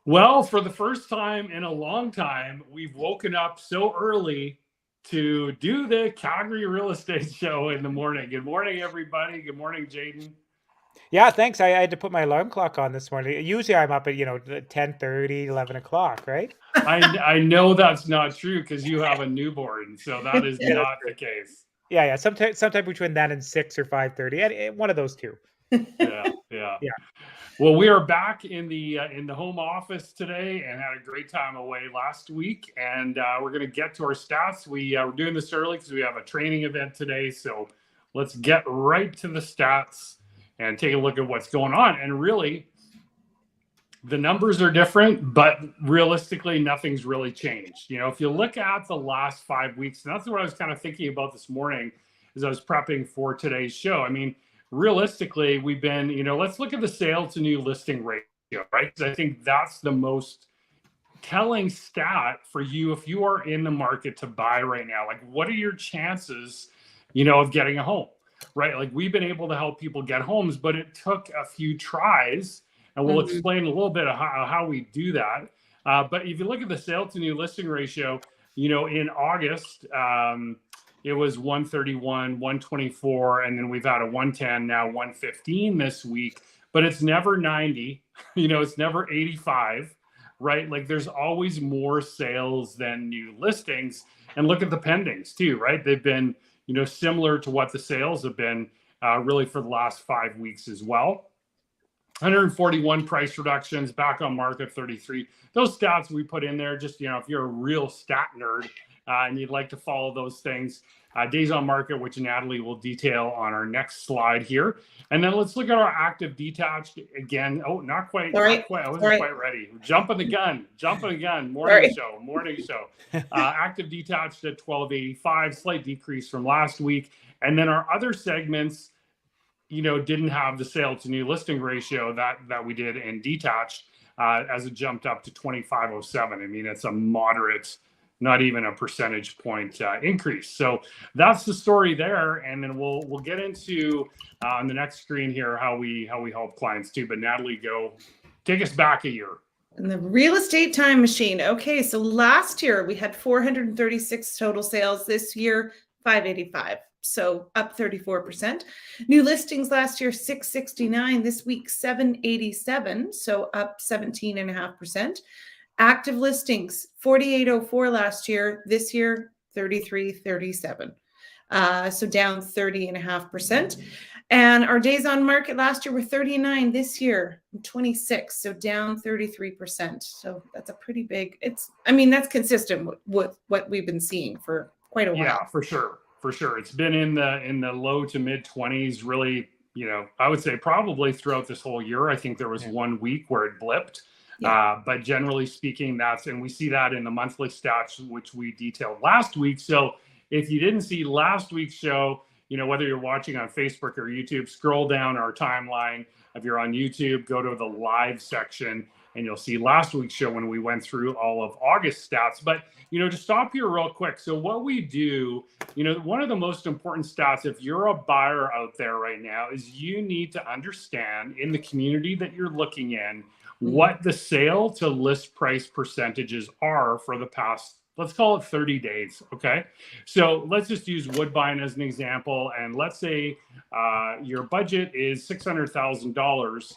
Well, for the first time in a long time, we've woken up so early to do the Calgary Real Estate Show in the morning. Good morning, everybody. Good morning, Jaden. Yeah, thanks. I had to put my alarm clock on this morning. Usually I'm up at, 10:30, 11 o'clock, right? I know that's not true because you have a newborn, so that is Yeah, that's not the true. case. Yeah. Sometime between that and 6 or 5:30. One of those two. Yeah, yeah. Yeah. Well, we are back in the home office today and had a great time away last week. And we're going to get to our stats. We're doing this early because we have a training event today. So let's get right to the stats and take a look at what's going on. And really, the numbers are different, but realistically, nothing's really changed. If you look at the last 5 weeks, and that's what I was kind of thinking about this morning as I was prepping for today's show. I mean, realistically, we've been, let's look at the sale to new listing ratio, right? Because I think that's the most telling stat for you if you are in the market to buy right now. Like, what are your chances, of getting a home, right? Like, we've been able to help people get homes, but it took a few tries. And we'll explain a little bit of how we do that. But if you look at the sale to new listing ratio, in August, it was 131, 124, and then we've had a 110, now 115 this week, but it's never 90, it's never 85, right? Like, there's always more sales than new listings. And look at the pendings too, right? They've been, similar to what the sales have been really for the last 5 weeks as well. 141 price reductions, back on market 33. Those stats we put in there, just, if you're a real stat nerd and you'd like to follow those things. Days on market, which Natalie will detail on our next slide here. And then let's look at our active detached again. Oh, not quite. I wasn't quite ready. Jumping the gun. Morning show. Active detached at 1285, slight decrease from last week. And then our other segments, didn't have the sale to new listing ratio that we did in detached as it jumped up to 2507. I mean, it's a moderate, not even a percentage point increase. So that's the story there. And then we'll get into on the next screen here how we help clients too. But Natalie, go take us back a year. And the real estate time machine. Okay, so last year we had 436 total sales. This year, 585. So up 34%. New listings last year, 669. This week, 787. So up 17.5%. Active listings, 4804 last year. This year, 3337. So down 30.5%. And our days on market last year were 39. This year, 26. So down 33%. So that's a pretty big, that's consistent with what we've been seeing for quite a while. Yeah, for sure. It's been in the low to mid 20s, really, I would say probably throughout this whole year. I think there was 1 week where it blipped. Yeah. But generally speaking, and we see that in the monthly stats, which we detailed last week. So if you didn't see last week's show, whether you're watching on Facebook or YouTube, scroll down our timeline. If you're on YouTube, go to the live section and you'll see last week's show when we went through all of August stats. But, to stop here real quick. So what we do, one of the most important stats, if you're a buyer out there right now, is you need to understand in the community that you're looking in, what the sale to list price percentages are for the past, let's call it 30 days. Okay. So let's just use Woodbine as an example. And let's say your budget is $600,000.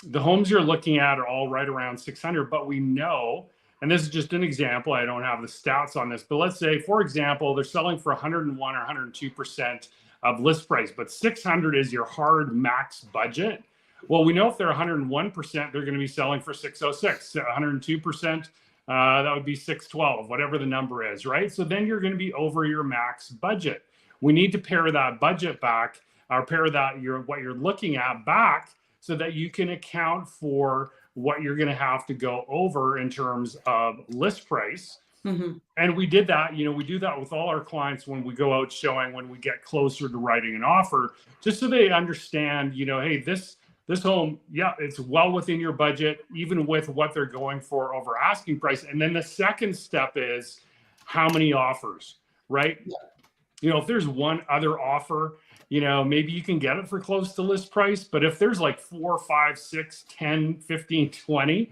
The homes you're looking at are all right around 600, but we know, and this is just an example, I don't have the stats on this, but let's say, for example, they're selling for 101 or 102% of list price, but 600 is your hard max budget. Well, we know if they're 101%, they're going to be selling for 606, 102%. That would be 612, whatever the number is, right? So then you're going to be over your max budget. We need to pare that budget back, or pare that what you're looking at back, so that you can account for what you're going to have to go over in terms of list price. Mm-hmm. And we did that, we do that with all our clients when we go out showing, when we get closer to writing an offer, just so they understand, hey, this home, yeah, it's well within your budget, even with what they're going for over asking price. And then the second step is how many offers, right? Yeah. If there's one other offer maybe you can get it for close to list price. But if there's like 4, 5, 6, 10, 15, 20,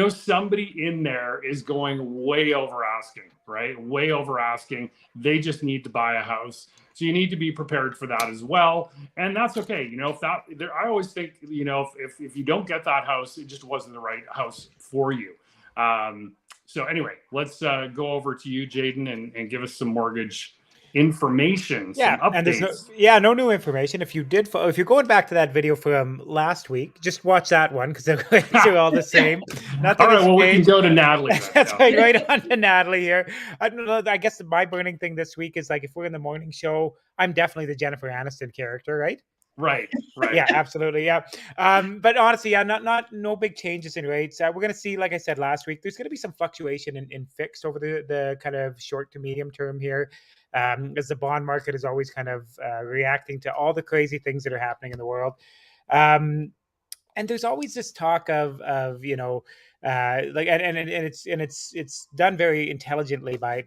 somebody in there is going way over asking, right? Way over asking. They just need to buy a house. So you need to be prepared for that as well. And that's okay. I always think, if you don't get that house, it just wasn't the right house for you. So anyway, let's go over to you, Jayden, and give us some mortgage information, some updates. And there's no new information. If you're going back to that video from last week, just watch that one because they're all the same. All right, well, we can go to Natalie. That's right on to Natalie here. I don't know. I guess my burning thing this week is like, if we're in the morning show, I'm definitely the Jennifer Aniston character, right? Right. Yeah, absolutely. Yeah. But honestly, no big changes in rates. We're going to see, like I said last week, there's going to be some fluctuation in fixed over the kind of short to medium term here. As the bond market is always kind of reacting to all the crazy things that are happening in the world. And there's always this talk of it's done very intelligently by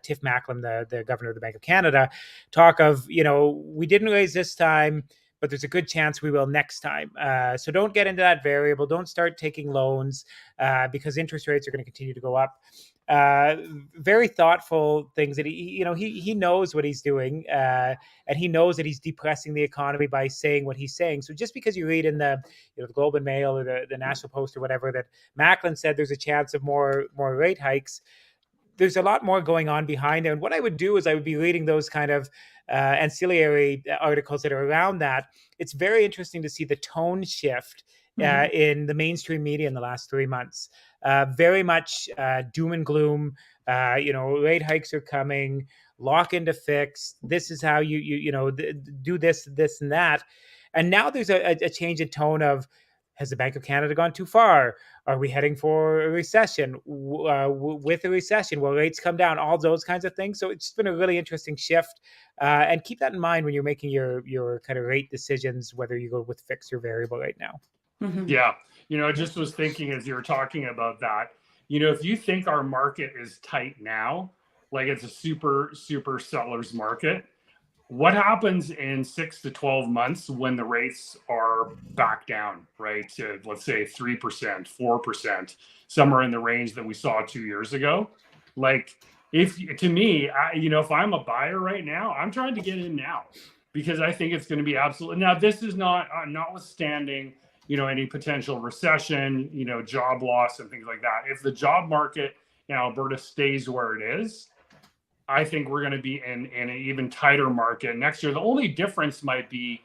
Tiff Macklem, the governor of the Bank of Canada. Talk of, we didn't raise this time, but there's a good chance we will next time. So don't get into that variable. Don't start taking loans because interest rates are going to continue to go up. Very thoughtful things that he knows what he's doing, and he knows that he's depressing the economy by saying what he's saying. So just because you read in the Globe and Mail or the National Post or whatever that Macklem said there's a chance of more rate hikes, there's a lot more going on behind there. And what I would do is I would be reading those kind of ancillary articles that are around that. It's very interesting to see the tone shift in the mainstream media in the last 3 months. Very much doom and gloom. Rate hikes are coming. Lock into fixed. This is how you do this, and that. And now there's a change in tone of, has the Bank of Canada gone too far? Are we heading for a recession? With a recession, will rates come down? All those kinds of things. So it's been a really interesting shift. And keep that in mind when you're making your kind of rate decisions, whether you go with fixed or variable right now. Mm-hmm. Yeah. I just was thinking as you were talking about that, if you think our market is tight now, like it's a super, super seller's market, what happens in 6 to 12 months when the rates are back down, right? To, let's say 3%, 4%, somewhere in the range that we saw 2 years ago. Like, if I'm a buyer right now, I'm trying to get in now because I think it's going to be absolutely. Now, this is notwithstanding, any potential recession, job loss and things like that. If the job market in Alberta stays where it is, I think we're going to be in an even tighter market next year. The only difference might be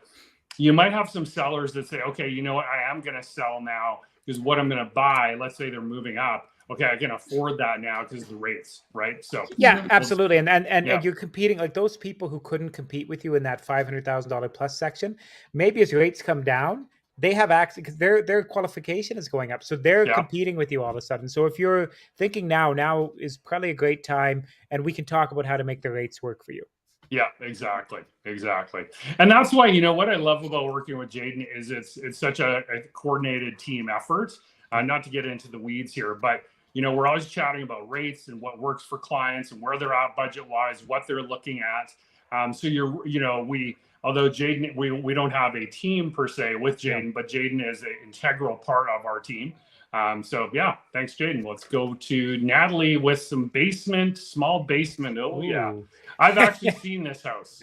you might have some sellers that say, okay, you know what, I am going to sell now because what I'm going to buy, let's say they're moving up. Okay, I can afford that now because of the rates, right? So yeah, absolutely. And you're competing, like those people who couldn't compete with you in that $500,000 plus section, maybe as rates come down, they have access because their qualification is going up. So they're competing with you all of a sudden. So if you're thinking now is probably a great time, and we can talk about how to make the rates work for you. Yeah, exactly. And that's why, what I love about working with Jayden is it's such a coordinated team effort. Not to get into the weeds here, but we're always chatting about rates and what works for clients and where they're at budget wise, what they're looking at. Although Jayden, we don't have a team per se with Jayden, but Jayden is an integral part of our team. Thanks, Jayden. Let's go to Natalie with some small basement. Oh, yeah. I've actually seen this house.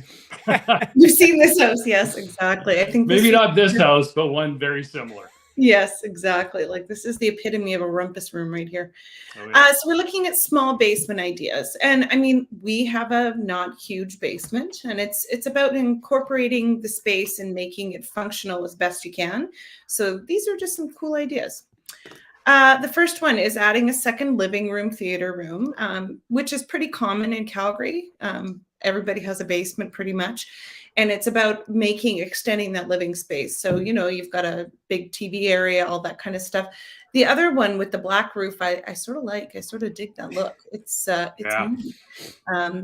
You've seen this house, yes, exactly. I think maybe not this house, but one very similar. Yes, exactly. Like this is the epitome of a rumpus room right here. Oh, yeah. So we're looking at small basement ideas. And I mean, we have a not huge basement, and it's about incorporating the space and making it functional as best you can. So these are just some cool ideas. The first one is adding a second living room, theater room, which is pretty common in Calgary. Everybody has a basement pretty much. And it's about extending that living space. So, you've got a big TV area, all that kind of stuff. The other one with the black roof, I sort of dig that neat.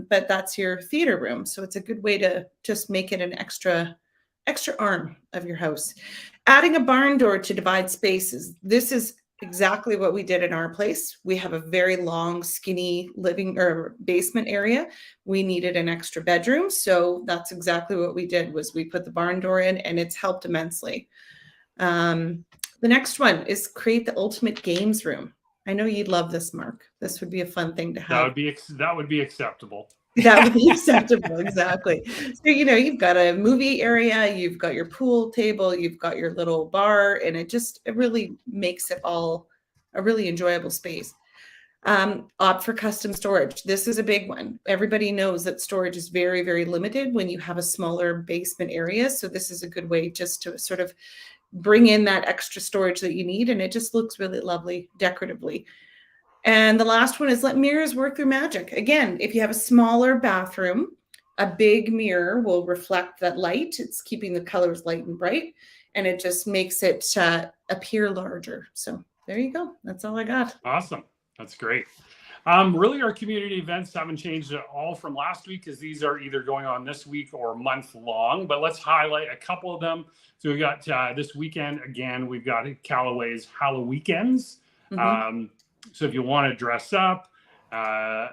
But that's your theater room. So it's a good way to just make it an extra arm of your house. Adding a barn door to divide spaces. This is exactly what we did in our place. We have a very long, skinny living or basement area. We needed an extra bedroom. So that's exactly what we did was we put the barn door in, and it's helped immensely. The next one is create the ultimate games room. I know you'd love this, Mark. This would be a fun thing to have. That would be acceptable. That would be acceptable, exactly. So, you've got a movie area, you've got your pool table, you've got your little bar, and it really makes it all a really enjoyable space. Opt for custom storage. This is a big one. Everybody knows that storage is very, very limited when you have a smaller basement area. So this is a good way just to sort of bring in that extra storage that you need, and it just looks really lovely decoratively. And the last one is let mirrors work their magic. Again, if you have a smaller bathroom, a big mirror will reflect that light. It's keeping the colors light and bright, and it just makes it appear larger. So there you go. That's all I got. Awesome. That's great. Really, our community events haven't changed at all from last week because these are either going on this week or month long, but let's highlight a couple of them. So we got this weekend, again, we've got Callaway's Halloweekends. Mm-hmm. So if you want to dress up, a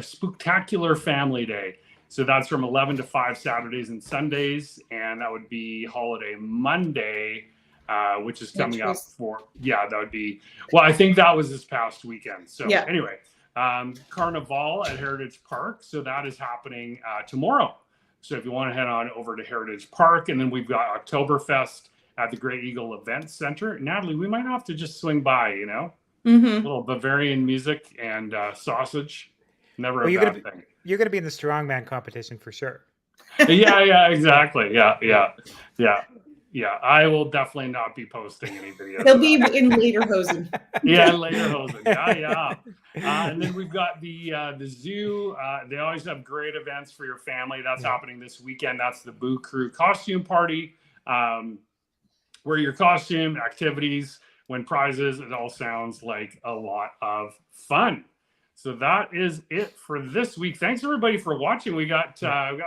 spectacular family day. So that's from 11 to 5 Saturdays and Sundays. And that would be holiday Monday, which is coming up that would be, I think that was this past weekend. So anyway, Carnival at Heritage Park. So that is happening tomorrow. So if you want to head on over to Heritage Park, and then we've got Oktoberfest at the Great Eagle Event Center. Natalie, we might have to just swing by, Mm-hmm. A little Bavarian music and sausage. Never a bad thing. You're going to be in the strongman competition for sure. Yeah, exactly. Yeah. I will definitely not be posting any videos. They'll be in lederhosen. Yeah, lederhosen. Yeah. And then we've got the zoo. They always have great events for your family. That's happening this weekend. That's the Boo Crew costume party, where your costume activities, win prizes. It all sounds like a lot of fun. So that is it for this week. Thanks everybody for watching. We got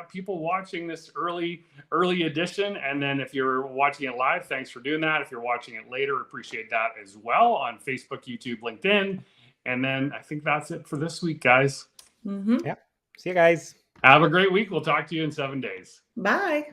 people watching this early edition, and then if you're watching it live, thanks for doing that. If you're watching it later, appreciate that as well on Facebook, YouTube, LinkedIn. And then I think that's it for this week, guys. Mm-hmm. Yeah. See you guys. Have a great week. We'll talk to you in 7 days. Bye.